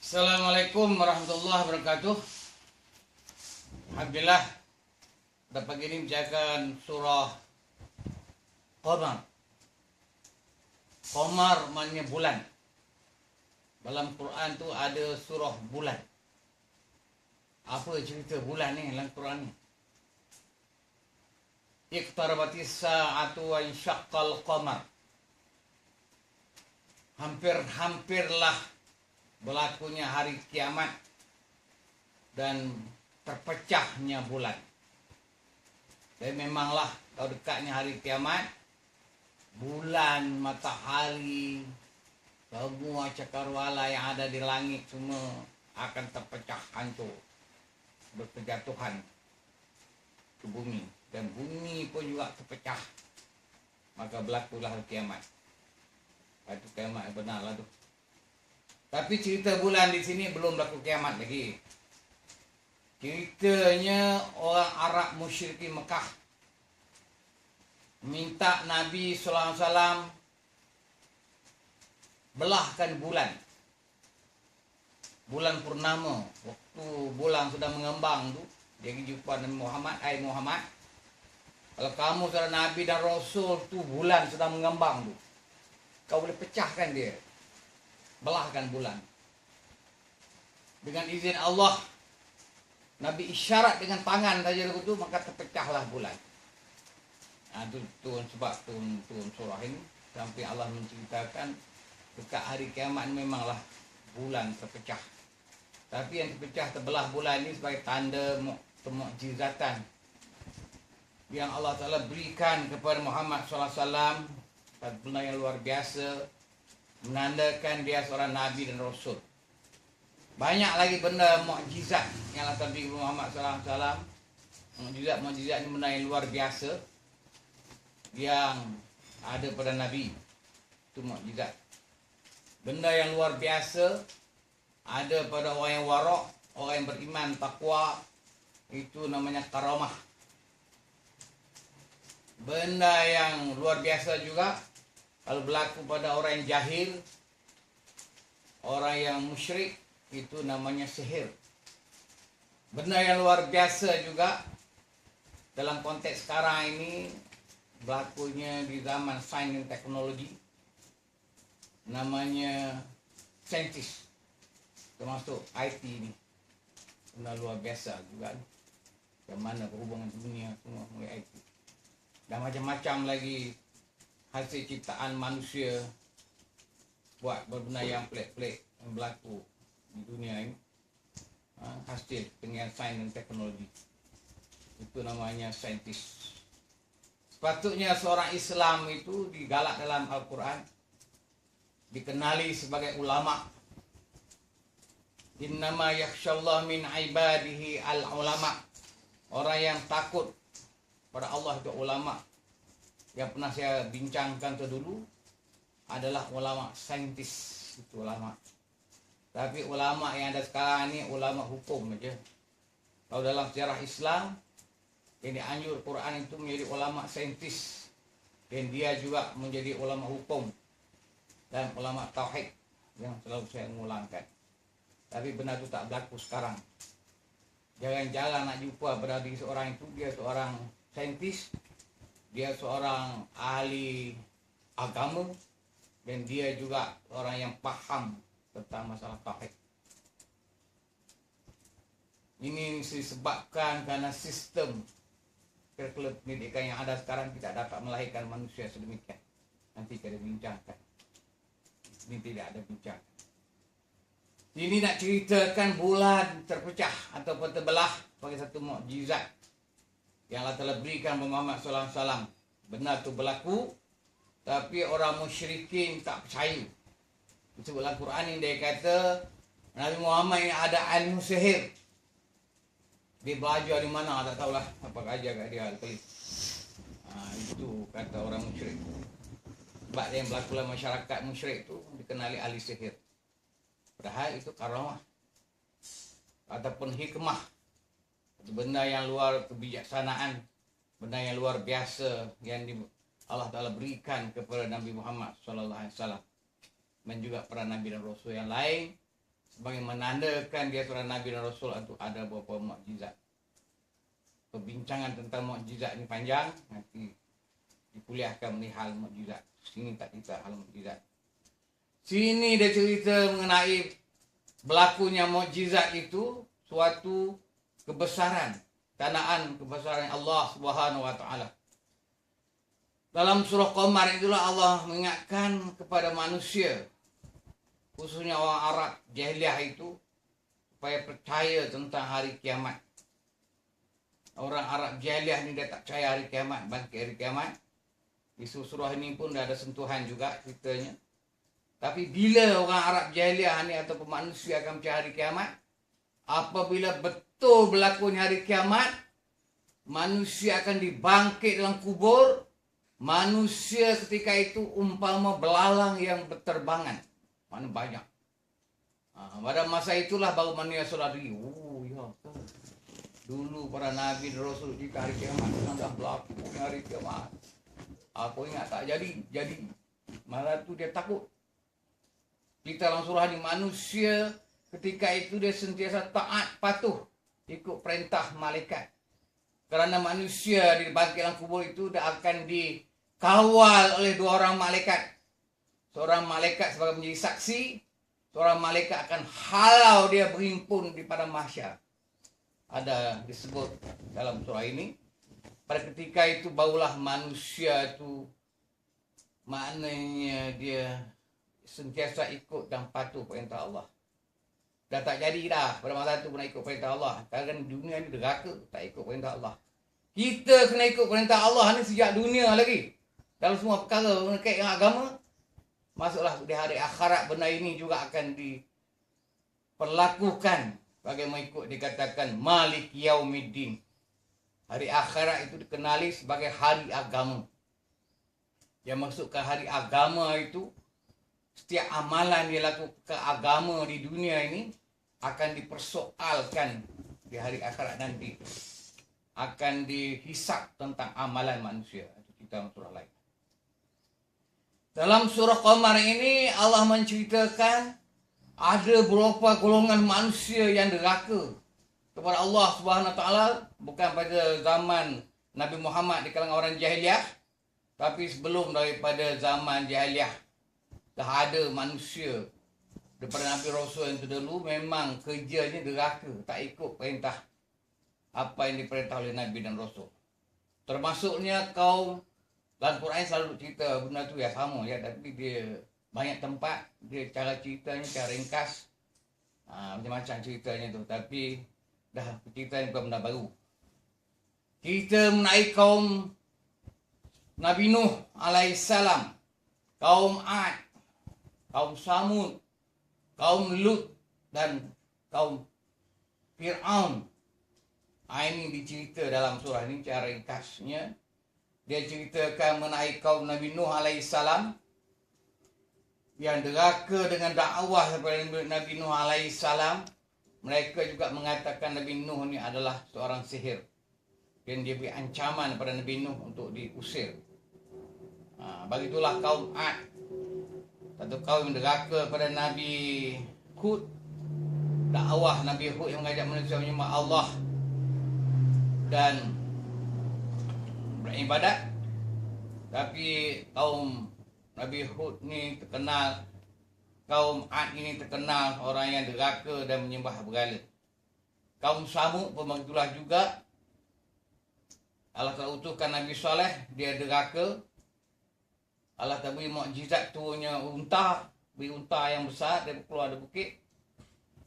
Assalamualaikum warahmatullahi wabarakatuh. Alhamdulillah, pada pagi ini bicarakan surah Qamar. Qamar maknanya bulan. Dalam Quran tu ada surah bulan. Apa cerita bulan ni dalam Quran ni? Iqtarabatis sa'atu wa insyaqqal qamar. Hampir-hampirlah berlakunya hari kiamat dan terpecahnya bulan. Dan memanglah kalau dekatnya hari kiamat, bulan, matahari, semua cakrawala yang ada di langit semua akan terpecah hancur, berkejatuhan ke bumi, dan bumi pun juga terpecah. Maka berlakulah hari kiamat. Itu kiamat yang benar lah tu. Tapi cerita bulan di sini belum berlaku kiamat lagi. Ceritanya orang Arab musyrikin Mekah minta Nabi SAW belahkan bulan. Bulan purnama, waktu bulan sedang mengembang tu, dia jumpa Nabi Muhammad, Muhammad, kalau kamu saudara Nabi dan Rasul tu bulan sedang mengembang tu, kau boleh pecahkan dia, belahkan bulan. Dengan izin Allah, Nabi isyarat dengan tangan saja itu, maka terpecahlah bulan. Itu sebab turun surah ini sampai Allah menceritakan dekat hari kiamat memanglah bulan terpecah. Tapi yang terpecah terbelah bulan ini sebagai tanda mukjizatan yang Allah Ta'ala berikan kepada Muhammad SAW, satu benda yang luar biasa, menandakan dia seorang Nabi dan Rasul. Banyak lagi benda mukjizat yang Allah Ta'ala beri Muhammad SAW. Mukjizat ini benda yang luar biasa yang ada pada Nabi. Itu mukjizat. Benda yang luar biasa ada pada orang yang warak, orang yang beriman, takwa. Itu namanya karamah. Benda yang luar biasa juga kalau berlaku pada orang yang jahil, orang yang musyrik, itu namanya sihir. Benda yang luar biasa juga dalam konteks sekarang ini berlakunya di zaman sains dan teknologi, namanya saintis, termasuk IT ini. Benda luar biasa juga, bagaimana berhubungan dunia semua mulai IT. Dan macam-macam lagi hasil ciptaan manusia buat berbenda yang pelik-pelik yang berlaku di dunia ini, hasil dengan sains dan teknologi. Itu namanya saintis. Sepatutnya seorang Islam itu digalak dalam Al-Quran, dikenali sebagai ulama. Innama yakhshallah min ibadihi al-ulama. Orang yang takut pada Allah itu ulama. Yang pernah saya bincangkan terdulu adalah ulama saintis, itu ulama. Tapi ulama yang ada sekarang ini ulama hukum aja. Kalau dalam sejarah Islam yang dianjur Quran itu menjadi ulama saintis, dan dia juga menjadi ulama hukum dan ulama tauhid yang selalu saya mengulangkan. Tapi benar itu tak berlaku sekarang. Jangan-jangan nak jumpa pada diri seorang itu dia seorang saintis, dia seorang ahli agama, dan dia juga orang yang paham tentang masalah tauhid. Ini disebabkan karena sistem kurikulum pendidikan yang ada sekarang tidak dapat melahirkan manusia sedemikian. Nanti kita bincangkan. Ini tidak ada bincang. Ini nak ceritakan bulan terpecah ataupun terbelah sebagai satu mukjizat yang Allah telah berikan Muhammad SAW. Benar tu berlaku, tapi orang musyrikin tak percaya. Sebab dalam Quran ini dia kata Nabi Muhammad ini ada ilmu sihir. Dia belajar di mana tak tahulah apa ajar kat dia. Itu kata orang musyrik. Sebab yang berlaku dalam masyarakat musyrik tu dikenali ahli sihir. Padahal itu karamah ataupun hikmah, benda yang luar kebijaksanaan, benda yang luar biasa yang Allah Ta'ala berikan kepada Nabi Muhammad SAW dan juga para Nabi dan Rasul yang lain sebagai menandakan dia seorang Nabi dan Rasul itu ada beberapa mukjizat. Perbincangan tentang mukjizat ini panjang, nanti dikuliahkan mengenai hal mukjizat. Sini tak cerita hal mukjizat. Sini dia cerita mengenai berlakunya mukjizat itu suatu kebesaran, tandaan kebesaran Allah Subhanahu wa taala. Dalam surah Qamar itulah Allah mengingatkan kepada manusia, khususnya orang Arab jahiliyah itu, supaya percaya tentang hari kiamat. Orang Arab jahiliyah ni dia tak percaya hari kiamat, bangkit hari kiamat. Di surah ini pun dah ada sentuhan juga ceritanya. Tapi bila orang Arab jahiliyah ni ataupun manusia akan percaya hari kiamat, apabila betul berlakunya hari kiamat, manusia akan dibangkit dalam kubur. Manusia ketika itu umpama belalang yang berterbangan. Mana banyak. Pada masa itulah baru manusia sadari. Oh ya, dulu para Nabi dan Rasul jika hari kiamat dah berlaku hari kiamat. Aku ingat tak jadi. Malah tu dia takut. Kita dalam surah ni manusia ketika itu dia sentiasa taat patuh ikut perintah malaikat. Kerana manusia dibangkit dalam kubur itu dah akan dikawal oleh dua orang malaikat. Seorang malaikat sebagai menjadi saksi, seorang malaikat akan halau dia berhimpun di padang mahsyar. Ada disebut dalam surah ini. Pada ketika itu barulah manusia itu maknanya dia sentiasa ikut dan patuh perintah Allah. Dah tak jadi dah pada masa itu kena ikut perintah Allah. Kerana dunia ni deraka tak ikut perintah Allah. Kita kena ikut perintah Allah ni sejak dunia lagi. Dalam semua perkara berkait dengan agama, masuklah di hari akhirat benda ini juga akan diperlakukan bagaimana ikut dikatakan Malik Yaumiddin. Hari akhirat itu dikenali sebagai hari agama. Yang maksudkan hari agama itu setiap amalan dia lakukan agama di dunia ini akan dipersoalkan di hari akhirat nanti. Akan dihisap tentang amalan manusia. Itu kita surah lain. Dalam surah Qamar ini Allah menceritakan ada beberapa golongan manusia yang deraka kepada Allah Subhanahu Wa Taala, bukan pada zaman Nabi Muhammad di kalangan orang jahiliyah, tapi sebelum daripada zaman jahiliyah dah ada manusia daripada Nabi Rasul yang terdahulu memang kerjanya deraka, tak ikut perintah apa yang diperintah oleh Nabi dan Rasul. Termasuknya kaum, dalam Quran selalu cerita benda tu ya sama ya, tapi dia banyak tempat dia cara ceritanya cara ringkas, macam-macam ceritanya tu, tapi dah cerita ni bukan benda baru. Kita mengenai kaum Nabi Nuh alaihissalam, kaum Ad, kaum Samud, kaum Lut dan kaum Fir'aun. Ini dicerita dalam surah ini cara ringkasnya. Dia ceritakan mengenai kaum Nabi Nuh alaihissalam yang deraka dengan dakwah kepada Nabi Nuh alaihissalam. Mereka juga mengatakan Nabi Nuh ni adalah seorang sihir. Dan dia beri ancaman kepada Nabi Nuh untuk diusir. Begitulah kaum Ad. Satu kaum yang deraka kepada Nabi Hud. Dakwah Nabi Hud yang mengajak manusia menyembah Allah dan beribadat. Tapi kaum Nabi Hud ni terkenal, kaum Ad ini terkenal orang yang deraka dan menyembah berhala. Kaum Samud pun begitulah juga. Allah telah utuhkan Nabi Saleh, dia deraka. Allah telah beri mukjizat turunnya unta, beri unta yang besar dia keluar dari bukit.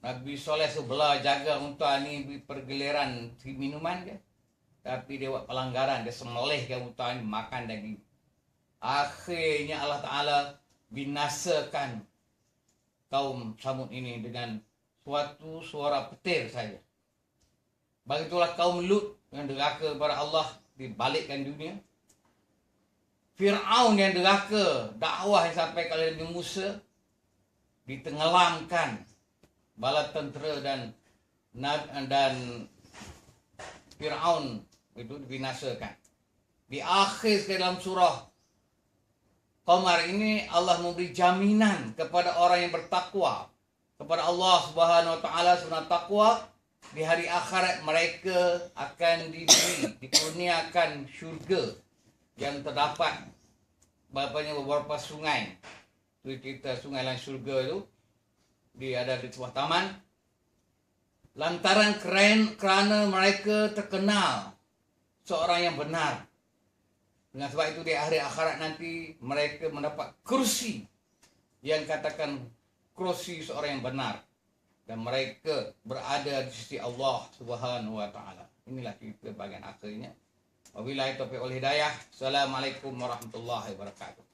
Nabi Saleh sebelah jaga unta ni, beri pergiliran minuman dia. Tapi dia buat pelanggaran, dia sembelihkan unta ni, makan daging. Akhirnya Allah Ta'ala binasakan kaum Samud ini dengan suatu suara petir saja. Begitulah kaum Lut yang deraka kepada Allah, dibalikkan dunia. Fir'aun yang deraka, dakwah yang sampai oleh Nabi Musa, ditenggelamkan bala tentera dan Fir'aun itu dibinasakan. Di akhir sekali dalam surah Qamar ini Allah memberi jaminan kepada orang yang bertakwa, kepada Allah Subhanahu wa taala sunat takwa, di hari akhirat mereka akan dikurniakan syurga yang terdapat beberapa sungai. Itu kita sungai lain syurga itu ada di sebuah taman. Lantaran kerana mereka terkenal seorang yang benar. Dengan sebab itu di hari akhirat nanti mereka mendapat kursi yang katakan kursi seorang yang benar, dan mereka berada di sisi Allah Subhanahu wa taala. Inilah kita bagian akhirnya. Wabillahi taufiq wal hidayah. Assalamualaikum warahmatullahi wabarakatuh.